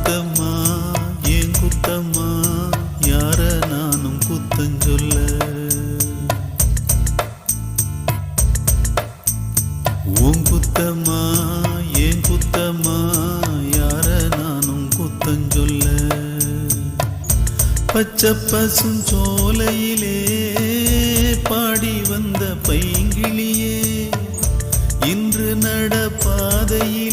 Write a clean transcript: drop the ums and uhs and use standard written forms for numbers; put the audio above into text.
குத்தம்மா ஏன் குத்தம்மா யார நானும் குத்தஞ்சொல்ல உன் குத்தம்மா ஏன் குத்தம்மா யார நானும் குத்தஞ்சொல்ல பச்சை பசும் சோலையிலே பாடி வந்த பைங்கிளியே இன்று நடப்பாதையில்